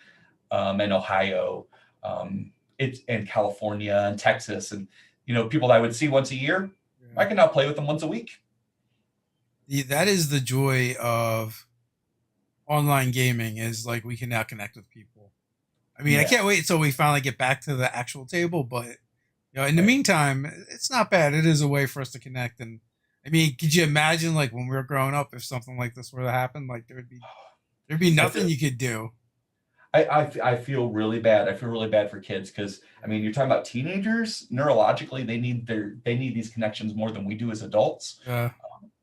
and Ohio, and California and Texas, and people that I would see once a year. I can now play with them once a week. Yeah, that is the joy of online gaming, is like we can now connect with people. I mean, I can't wait until we finally get back to the actual table, but in the meantime, it's not bad. It is a way for us to connect. And I mean, could you imagine, like, when we were growing up, if something like this were to happen, like there'd be nothing you could do. I feel really bad. I feel really bad for kids, because I mean, you're talking about teenagers. Neurologically, they need these connections more than we do as adults,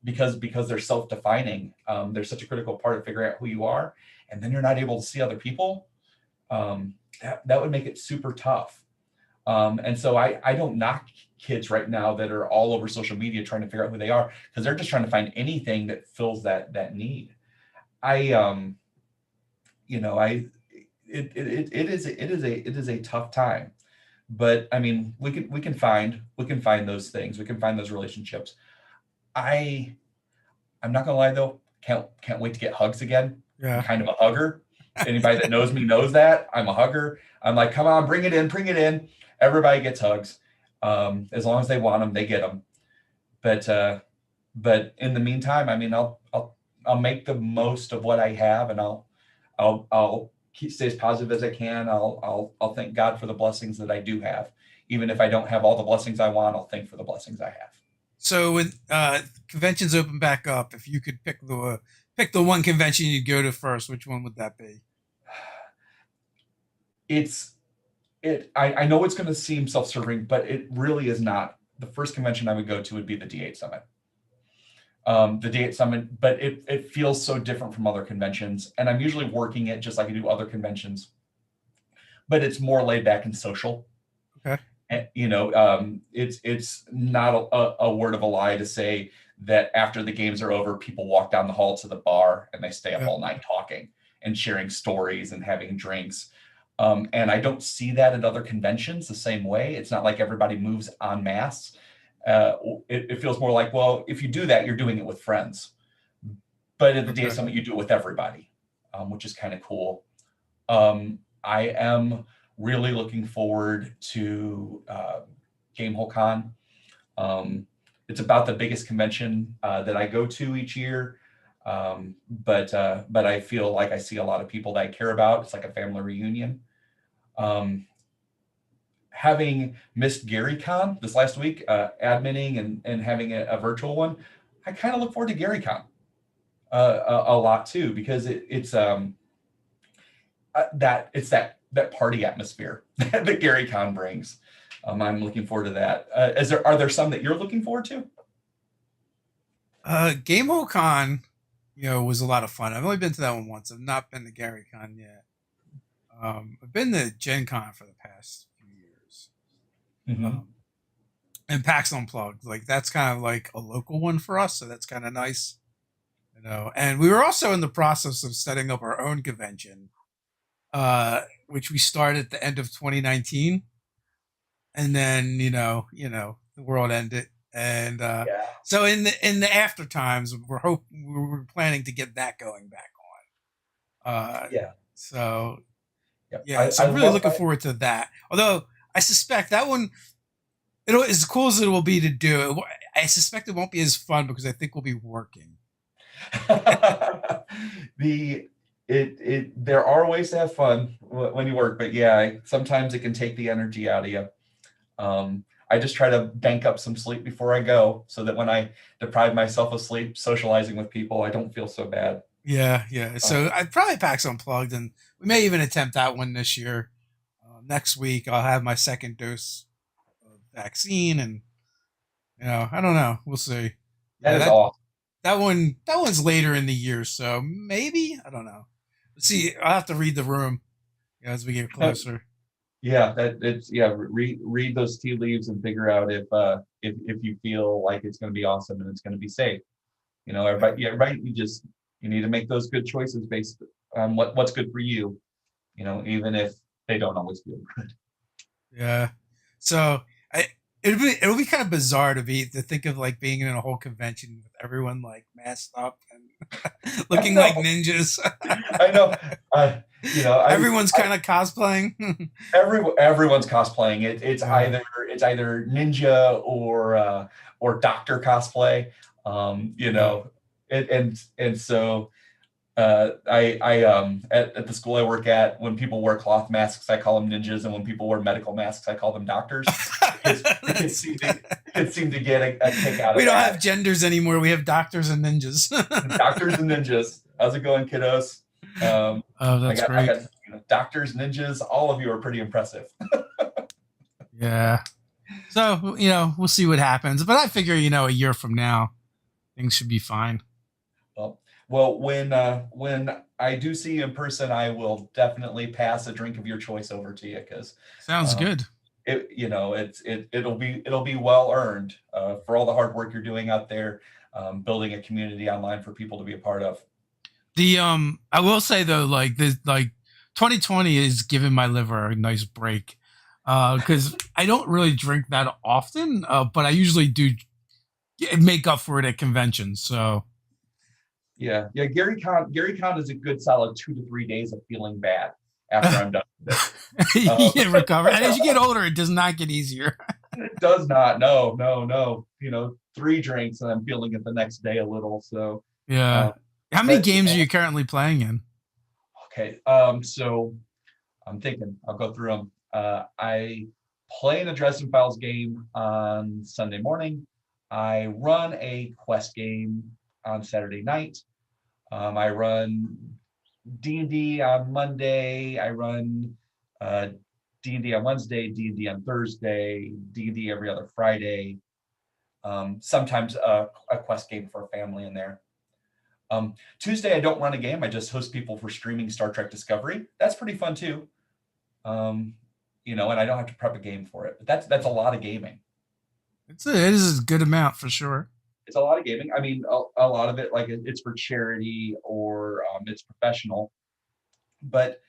because they're self-defining. They're such a critical part of figuring out who you are, and then you're not able to see other people. That would make it super tough. And so I don't knock kids right now that are all over social media trying to figure out who they are, because they're just trying to find anything that fills that need. It is a tough time, but I mean, we can find those things. We can find those relationships. I'm not gonna lie though, can't wait to get hugs again. Yeah. I'm kind of a hugger. Anybody that knows me knows that I'm a hugger. I'm like, come on, bring it in. Everybody gets hugs. As long as they want them, they get them. But in the meantime, I mean, I'll make the most of what I have, and I'll stay as positive as I can. I'll thank God for the blessings that I do have. Even if I don't have all the blessings I want, I'll thank for the blessings I have. So when conventions open back up, if you could pick the one convention you'd go to first, which one would that be? I know it's going to seem self-serving, but it really is not. The first convention I would go to would be the D8 Summit. The D8 Summit, but it feels so different from other conventions. And I'm usually working it just like I do other conventions, but it's more laid back and social. Okay. And, it's not a word of a lie to say that after the games are over, people walk down the hall to the bar and they stay up Yeah. all night talking and sharing stories and having drinks. And I don't see that at other conventions the same way. It's not like everybody moves en masse. It feels more like, well, if you do that, you're doing it with friends. But at the Day of Okay. Summit, you do it with everybody, which is kind of cool. I am really looking forward to Gamehole Con. It's about the biggest convention that I go to each year, but I feel like I see a lot of people that I care about. It's like a family reunion. Um, Having missed GaryCon this last week, adminning and having a virtual one, I kind of look forward to GaryCon a lot too, because it's that party atmosphere that GaryCon brings. I'm looking forward to that. Are there some that you're looking forward to? Gamehole Con, was a lot of fun. I've only been to that one once. I've not been to Gary Con yet. I've been to Gen Con for the past few years. Mm-hmm. Um, and PAX Unplugged, like that's kind of like a local one for us, so that's kind of nice. And we were also in the process of setting up our own convention, which we started at the end of 2019, and then the world ended, and Yeah. so in the after times, we were planning to get that going back on. Yeah. So Yeah. yeah, so I I'm really love looking forward to that. Although I suspect that one, it'll as cool as it will be to do. I suspect it won't be as fun because I think we'll be working. the there are ways to have fun when you work, but yeah, sometimes it can take the energy out of you. I just try to bank up some sleep before I go so that when I deprive myself of sleep socializing with people, I don't feel so bad. Yeah, yeah. So Um, I'd probably PAX Unplugged, and we may even attempt that one this year. Next week, I'll have my second dose of vaccine, and I don't know. We'll see. that Yeah, is that awesome. that one's later in the year, so maybe I don't know. Let's see. I'll have to read the room as we get closer. Yeah, read those tea leaves and figure out if you feel like it's going to be awesome and it's going to be safe. Yeah, Everybody, yeah, right. You need to make those good choices based on what's good for you. Even if they don't always feel good. yeah. So I, it'll be kind of bizarre to think of like being in a whole convention with everyone like masked up and I looking like know, ninjas. I know. Uh, you know, Everyone's kind of cosplaying. everyone's cosplaying. It's Yeah. either ninja or doctor cosplay. You Yeah. know, and so at the school I work at, when people wear cloth masks, I call them ninjas, and when people wear medical masks, I call them doctors. The kids That's, seem to get a kick out we of don't have that. genders anymore. We have doctors and ninjas. Doctors and ninjas. How's it going, kiddos? Um, Oh, I that's got I great. got doctors, ninjas. All of you are pretty impressive. Yeah. So, we'll see what happens. But I figure, a year from now, things should be fine. Well, when I do see you in person, I will definitely pass a drink of your choice over to you because Sounds um, good. it'll be well earned for all the hard work you're doing out there, building a community online for people to be a part of. I will say though, like this, like 2020 is giving my liver a nice break. Because I don't really drink that often, but I usually do make up for it at conventions. So Yeah, yeah. Gary Con is a good solid 2 to 3 days of feeling bad after I'm done with it. you Um, get recover, and as you get older, it does not get easier. it does not. No, no, no. 3 drinks and I'm feeling it the next day a little. So, Yeah. um, How many but games are you currently playing in? okay. So I'm thinking I'll go through them. I play in a Dresden Files game on Sunday morning. I run a quest game on Saturday night. I run D&D on Monday. I run uh, D&D on Wednesday, D&D on Thursday, D&D every other Friday. Sometimes a quest game for a family in there. Tuesday, I don't run a game. I just host people for streaming Star Trek Discovery. That's pretty fun too. Um, and I don't have to prep a game for it. But that's a lot of gaming. It is a good amount for sure. It's a lot of gaming. I mean, a lot of it, like it's for charity or it's professional, but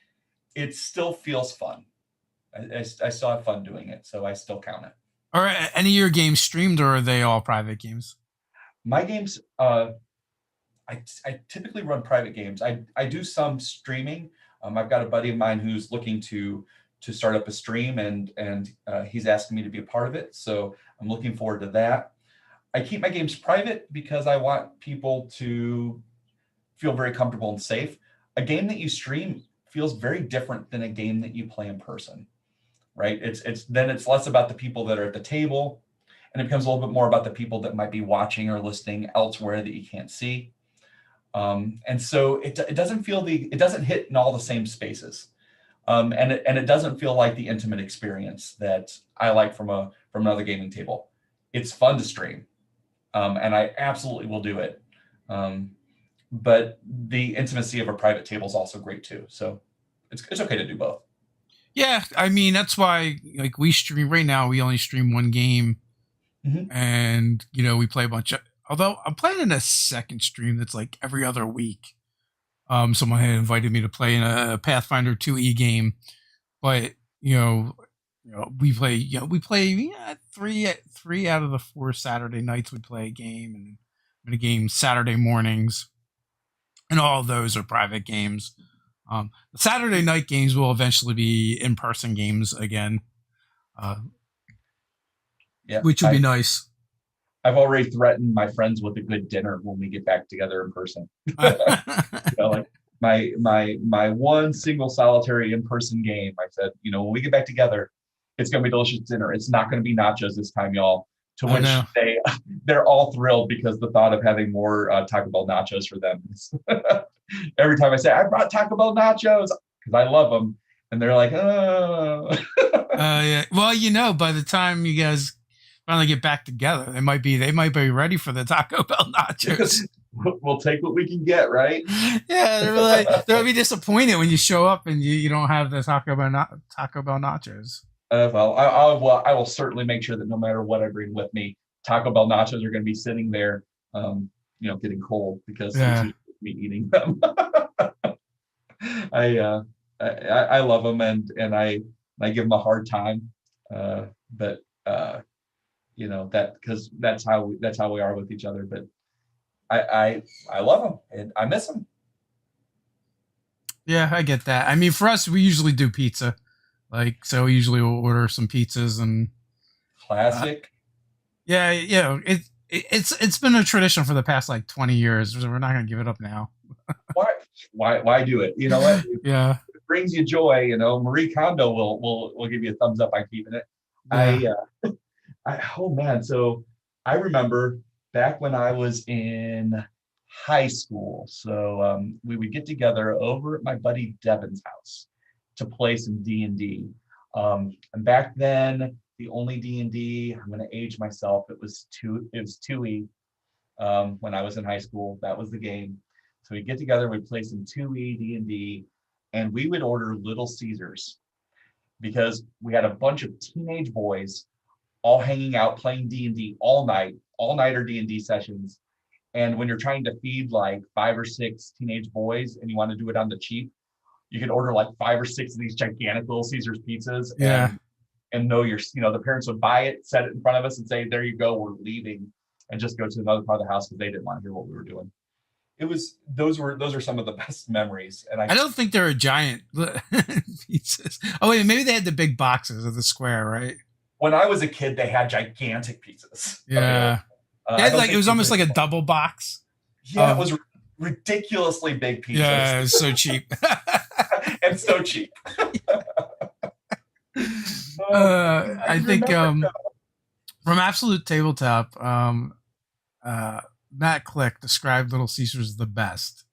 it still feels fun. I still have fun doing it, so I still count it. Are any of your games streamed, or are they all private games? My games, I typically run private games. I do some streaming. I've got a buddy of mine who's looking to start up a stream, and he's asking me to be a part of it. So I'm looking forward to that. I keep my games private because I want people to feel very comfortable and safe. A game that you stream feels very different than a game that you play in person, right? It's less about the people that are at the table, and it becomes a little bit more about the people that might be watching or listening elsewhere that you can't see. And so it doesn't it doesn't hit in all the same spaces. And it doesn't feel like the intimate experience that I like from another gaming table. It's fun to stream, and I absolutely will do it. But the intimacy of a private table is also great too. So it's okay to do both. Yeah, I mean that's why like we stream right now. We only stream one game, Mhm. and we play a bunch of. Although I'm playing in a second stream that's like every other week. Someone had invited me to play in a Pathfinder 2E game, but we play three out of the 4 Saturday nights we play a game, and in a game Saturday mornings, and all of those are private games. The Saturday night games will eventually be in person games again, uh, Yeah, which will be nice. I've already threatened my friends with a good dinner when we get back together in person. Like my one single solitary in-person game, I said, when we get back together, it's gonna be delicious dinner. It's not gonna be nachos this time, y'all. To I which know. they're all thrilled because the thought of having more Taco Bell nachos for them. Every time I say I brought Taco Bell nachos because I love them, and they're like, oh. Yeah. Well, by the time you guys finally get back together, they might be ready for the Taco Bell nachos. We'll take what we can get, right? Yeah, they'll be disappointed when you show up and you don't have the Taco Bell nachos. Well, I will certainly make sure that no matter what I bring with me, Taco Bell nachos are going to be sitting there, getting cold because it's Yeah. usually me eating them. I, uh, I love them, and I give them a hard time, but that because that's how we are with each other. But I love them and I miss them. Yeah, I get that. I mean, for us, we usually do pizza. Like, so we usually will order some pizzas and uh, Classic. yeah, it's been a tradition for the past like 20 years. So we're not gonna give it up now. Why do it? You know what? Yeah, It brings you joy. Marie Kondo will give you a thumbs up on keeping it. yeah, Oh man, so I remember back when I was in high school. So we would get together over at my buddy Devin's house to play some D&D. And back then, the only D&D, I'm going to age myself. It was 2E when I was in high school. That was the game. So we'd get together, we'd play some 2E D&D, and we would order Little Caesars because we had a bunch of teenage boys all hanging out playing D&D all-nighter D&D sessions. And when you're trying to feed like 5 or 6 teenage boys and you want to do it on the cheap, you can order like 5 or 6 of these gigantic Little Caesars pizzas yeah. and know the parents would buy it, set it in front of us and say, there you go, we're leaving, and just go to another part of the house because they didn't want to hear what we were doing. Those are some of the best memories. And I don't think they're a giant pizzas. Oh wait, maybe they had the big boxes of the square, right? when I was a kid, they had gigantic pizzas available. Yeah, I don't it think was they almost did. like a double box. Yeah, it Of was ridiculously big pizzas. Yeah, it was so cheap. And so cheap. Oh, I think remember. from Absolute Tabletop, Matt Click described Little Caesars the best.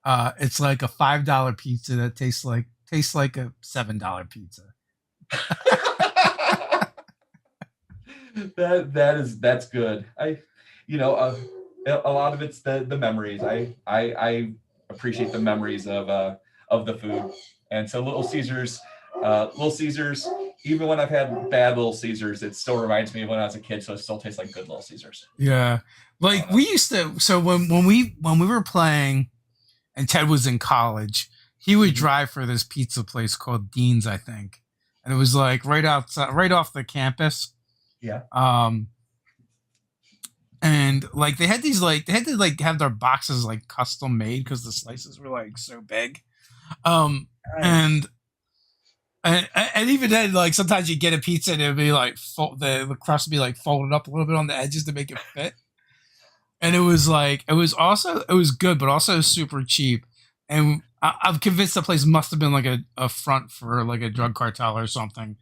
It's like a $5 pizza that tastes like a $7 pizza. That's good. A lot of it's the memories. I appreciate the memories of the food, and so Little Caesars even when I've had bad Little Caesars, it still reminds me of when I was a kid, so it still tastes like good Little Caesars. Yeah. Like we used to so when we were playing and Ted was in college, he would Mhm. drive for this pizza place called Dean's, I think. And it was like right outside right off the campus. Yeah. Um and like they had to like have their boxes like custom made because the slices were like so big. Um Nice. and and even then, like sometimes you get a pizza and it'd be like the crust would be like folded up a little bit on the edges to make it fit. And it was like it was good, but also super cheap. And I'm convinced the place must have been like a front for like a drug cartel or something.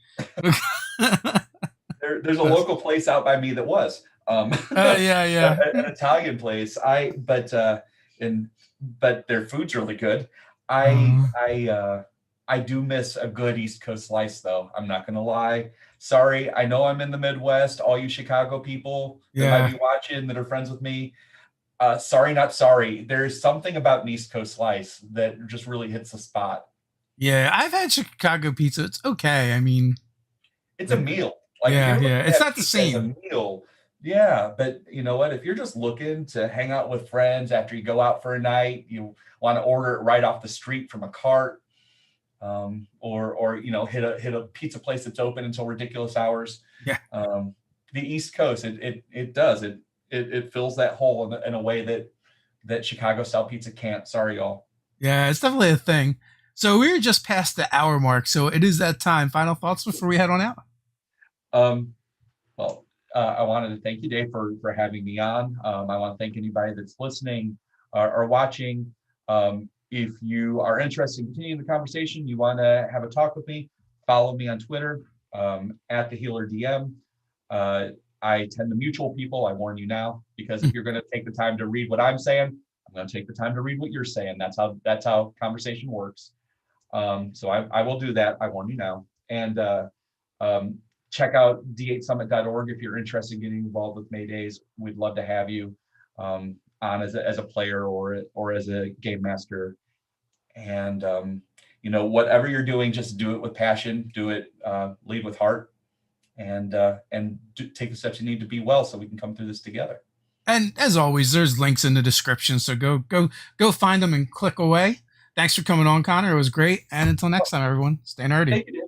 There's a local place out by me that was Yeah, yeah. an Italian place. And but their food's really good. I Uh, I uh, I do miss a good East Coast slice, though. I'm not gonna lie. Sorry, I know I'm in the Midwest. All you Chicago people that might yeah, be watching that are friends with me, sorry, not sorry. There's something about an East Coast slice that just really hits the spot. yeah. I've had Chicago pizza. It's okay. I mean, It's a like, meal. Like if yeah, you're yeah. looking It's at not the pizza as a same. meal, yeah. But you know what? If you're just looking to hang out with friends after you go out for a night, you want to order it right off the street from a cart, or hit a pizza place that's open until ridiculous hours. Yeah, Um, the East Coast, it does it fills that hole in a way that Chicago style pizza can't. Sorry, y'all. yeah. It's definitely a thing. So we're just past the hour mark, so it is that time. Final thoughts before we head on out. Um, Well, I wanted to thank you, Dave, for having me on. I want to thank anybody that's listening or watching. If you are interested in continuing the conversation, you want to have a talk with me, follow me on Twitter at the Healer DM. Uh, I tend to mutual people. I warn you now, because if you're going to take the time to read what I'm saying, I'm going to take the time to read what you're saying. That's how conversation works. So I will do that. I warn you now. And um, check out d8summit.org if you're interested in getting involved with May Days. We'd love to have you on as a player or as a game master. And whatever you're doing, just do it with passion. Do it, lead with heart, and take the steps you need to be well, so we can come through this together. And as always, there's links in the description, so go find them and click away. Thanks for coming on, Connor. It was great. And until next time, everyone, stay nerdy. Thank you,